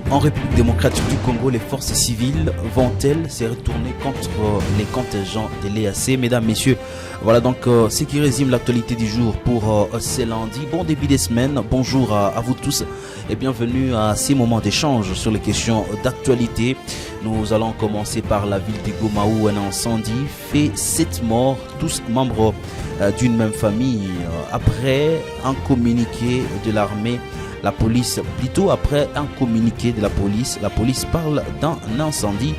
En République démocratique du Congo, les forces civiles vont-elles se retourner contre les contingents de l'EAC? Mesdames, messieurs, voilà donc ce qui résume l'actualité du jour pour ce lundi. Bon début de semaine, bonjour à vous tous et bienvenue à ces moments d'échange sur les questions d'actualité. Nous allons commencer par la ville de Goma où un incendie fait 7 morts, tous membres d'une même famille. Après un communiqué de l'armée, la police, plutôt après un communiqué de la police parle d'un incendie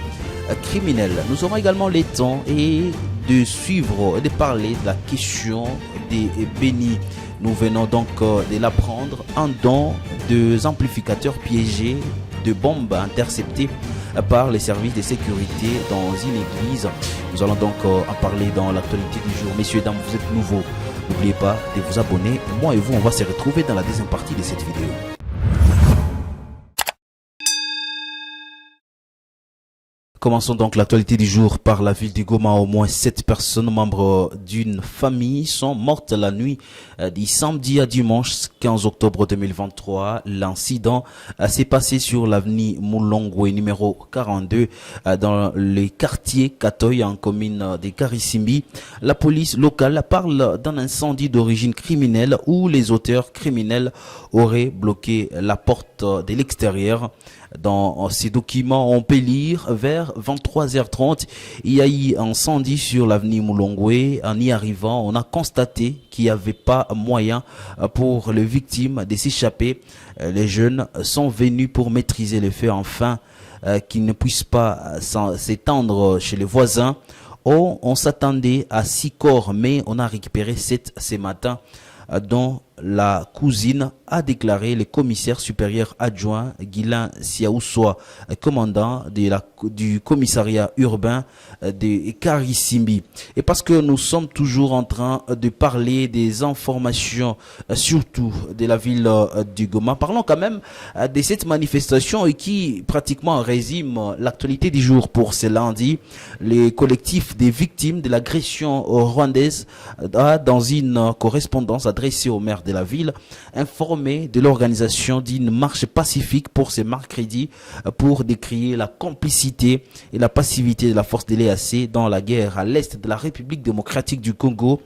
criminel. Nous aurons également le temps de suivre et de parler de la question des bénis. Nous venons donc de l'apprendre. Un don de amplificateurs piégés, de bombes interceptées par les services de sécurité dans une église. Nous allons donc en parler dans l'actualité du jour. Messieurs, dames, vous êtes nouveaux. N'oubliez pas de vous abonner. Moi et vous, on va se retrouver dans la deuxième partie de cette vidéo. Commençons donc l'actualité du jour par la ville de Goma. Au moins 7 personnes membres d'une famille sont mortes la nuit du samedi à dimanche 15 octobre 2023. L'incident s'est passé sur l'avenue Moulongwe numéro 42 dans le quartier Katoy en commune de Karisimbi. La police locale parle d'un incendie d'origine criminelle où les auteurs criminels auraient bloqué la porte de l'extérieur. Dans ces documents, on peut lire vers 23h30, il y a eu un incendie sur l'avenue Moulongwe. En y arrivant, on a constaté qu'il n'y avait pas moyen pour les victimes de s'échapper. Les jeunes sont venus pour maîtriser le feu afin qu'ils ne puissent pas s'étendre chez les voisins. On s'attendait à 6 corps, mais on a récupéré 7 ce matin, dont la cousine a déclaré le commissaire supérieur adjoint Guilain Siaoussoa, commandant du commissariat urbain de Karisimbi. Et parce que nous sommes toujours en train de parler des informations, surtout de la ville du Goma, parlons quand même de cette manifestation qui pratiquement résume l'actualité du jour pour ce lundi. Les collectifs des victimes de l'agression rwandaise a, dans une correspondance adressée au maire de la ville, informé de l'organisation d'une marche pacifique pour ce mercredi pour décrier la complicité et la passivité de la force de l'EAC dans la guerre à l'est de la République démocratique du Congo.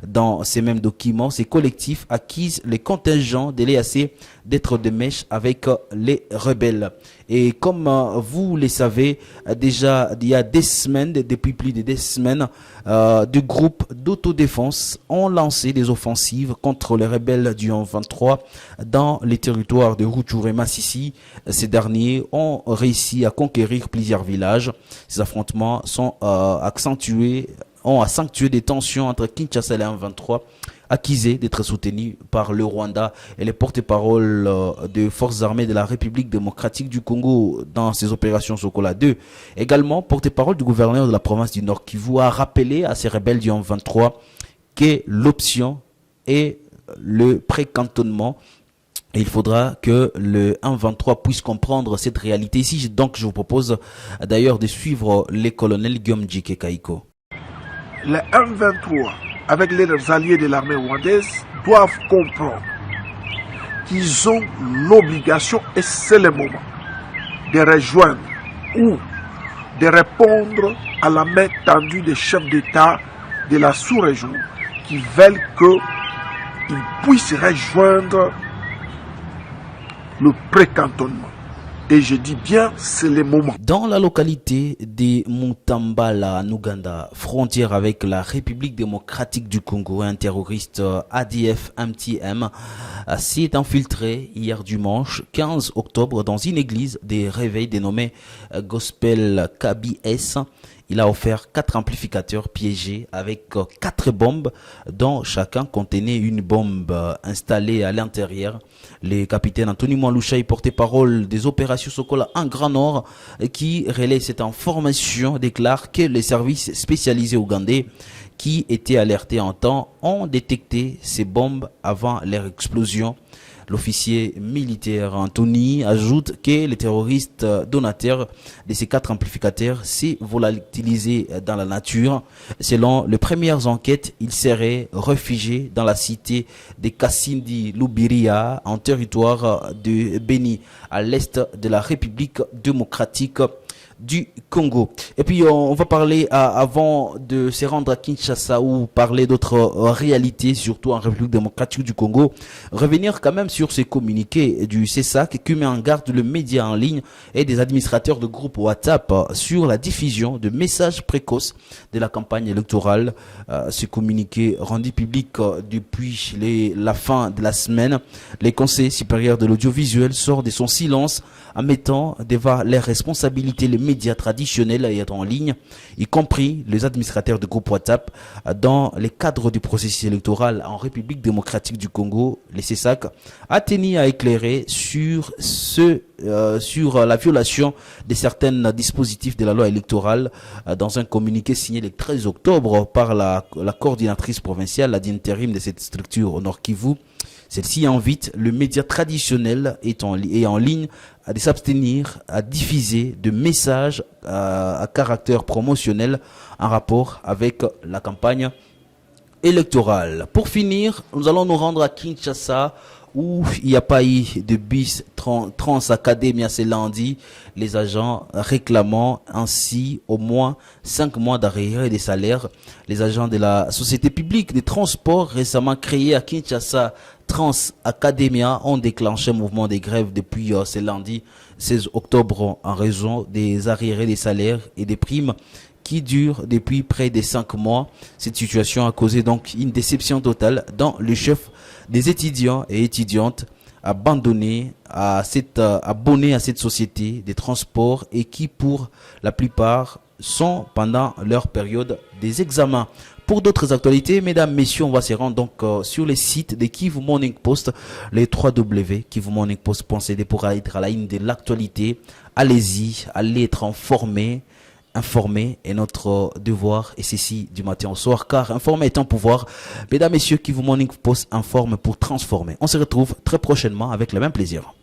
Dans ces mêmes documents, ces collectifs accusent les contingents de l'EAC d'être de mèche avec les rebelles. Et comme vous le savez, déjà il y a des semaines, depuis plus de 2 semaines, des groupes d'autodéfense ont lancé des offensives contre les rebelles du 23 dans les territoires de Rutshuru et Masisi. Ces derniers ont réussi à conquérir plusieurs villages. Ces affrontements ont accentué des tensions entre Kinshasa et le 23, accusés d'être soutenus par le Rwanda et les porte-parole des forces armées de la République démocratique du Congo dans ces opérations Sokola 2. Également, porte-parole du gouverneur de la province du Nord Kivu a rappelé à ces rebelles du 23 que l'option est le précantonnement. Et il faudra que le 1-23 puisse comprendre cette réalité. Ici, donc, je vous propose d'ailleurs de suivre les colonels Guillaume Djike Kaiko. Les M23, avec les alliés de l'armée rwandaise, doivent comprendre qu'ils ont l'obligation, et c'est le moment, de rejoindre ou de répondre à la main tendue des chefs d'État de la sous-région qui veulent qu'ils puissent rejoindre le précantonnement. Et je dis bien, c'est le moment. Dans la localité de Mutambala, en Ouganda, frontière avec la République démocratique du Congo, un terroriste ADF MTM s'est infiltré hier dimanche 15 octobre dans une église des réveils dénommée Gospel KBS. Il a offert 4 amplificateurs piégés avec 4 bombes dont chacun contenait une bombe installée à l'intérieur. Le capitaine Anthony Mwalushai, porte-parole des opérations Sokola en Grand Nord, qui relaie cette information, déclare que les services spécialisés ougandais qui étaient alertés en temps ont détecté ces bombes avant leur explosion. L'officier militaire Anthony ajoute que les terroristes donateurs de ces 4 amplificateurs s'est volatilisé dans la nature. Selon les premières enquêtes, il serait réfugié dans la cité de Kassindi Lubiria, en territoire de Béni, à l'est de la République démocratique du Congo. Et puis on va parler avant de se rendre à Kinshasa ou parler d'autres réalités, surtout en République démocratique du Congo, revenir quand même sur ces communiqués du CESAC qui met en garde le média en ligne et des administrateurs de groupes WhatsApp sur la diffusion de messages précoces de la campagne électorale. Ce communiqué rendu public depuis la fin de la semaine, les conseils supérieurs de l'audiovisuel sort de son silence en mettant devant les responsabilités les médias traditionnels et en ligne, y compris les administrateurs de groupes WhatsApp, dans le cadre du processus électoral en République démocratique du Congo. Le CESAC a tenu à éclairer sur la violation de certains dispositifs de la loi électorale dans un communiqué signé le 13 octobre par la coordinatrice provinciale d'intérim de cette structure au Nord Kivu. Celle-ci invite le média traditionnel et en ligne à s'abstenir à diffuser de messages à caractère promotionnel en rapport avec la campagne électorale. Pour finir, nous allons nous rendre à Kinshasa où il n'y a pas eu de bus Trans-Academia ce lundi, les agents réclamant ainsi au moins 5 mois d'arriérés des salaires. Les agents de la société publique des transports récemment créée à Kinshasa, Trans-Academia, ont déclenché un mouvement de grève depuis ce lundi 16 octobre en raison des arriérés des salaires et des primes qui dure depuis près de 5 mois. Cette situation a causé donc une déception totale dans le chef des étudiants et étudiantes abonnés à cette société des transports et qui pour la plupart sont pendant leur période des examens. Pour d'autres actualités, mesdames, messieurs, on va se rendre donc sur les sites de Kivu Morning Post, les www.kivumorningpost.cd pour être à la ligne de l'actualité. Allez-y, allez être informer est notre devoir et ceci du matin au soir, car informer est un pouvoir. Mesdames, messieurs, Kivu Morning Post informe pour transformer. On se retrouve très prochainement avec le même plaisir.